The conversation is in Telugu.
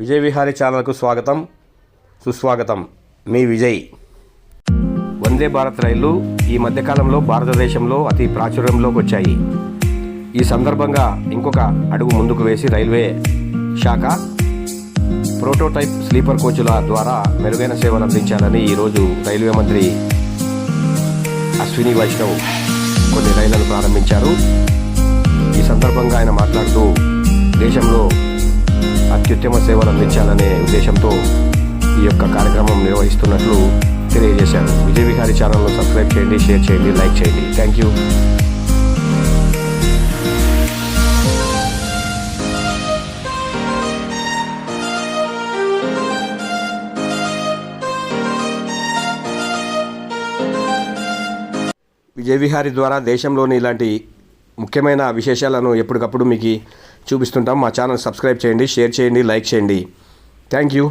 విజయ్ విహారీ ఛానల్కు స్వాగతం సుస్వాగతం. మీ విజయ్. వందే భారత్ రైళ్లు ఈ మధ్యకాలంలో భారతదేశంలో అతి ప్రాచుర్యంలోకి వచ్చాయి. ఈ సందర్భంగా ఇంకొక అడుగు ముందుకు వేసి రైల్వే శాఖ ప్రోటోటైప్ స్లీపర్ కోచ్ల ద్వారా మెరుగైన సేవలు అందించాలని ఈరోజు రైల్వే మంత్రి అశ్విని వైష్ణవ్ కొన్ని రైళ్లను ప్రారంభించారు. ఈ సందర్భంగా ఆయన మాట్లాడుతూ దేశంలో అత్యుత్తమ సేవలు అందించాలనే ఉద్దేశంతో ఈ యొక్క కార్యక్రమం నిర్వహిస్తున్నట్లు తెలియజేశారు. విజయ్ విహారీ ఛానల్ను సబ్స్క్రైబ్ చేయండి, షేర్ చేయండి, లైక్ చేయండి. Thank you. విజయ్ విహారీ ద్వారా దేశంలోని ఇలాంటి ముఖ్యమైన విశేషాలను ఎప్పటికప్పుడు మీకు చూపిస్తుంటాం. మా ఛానల్ సబ్స్క్రైబ్ చేయండి, షేర్ చేయండి, లైక్ చేయండి. Thank you.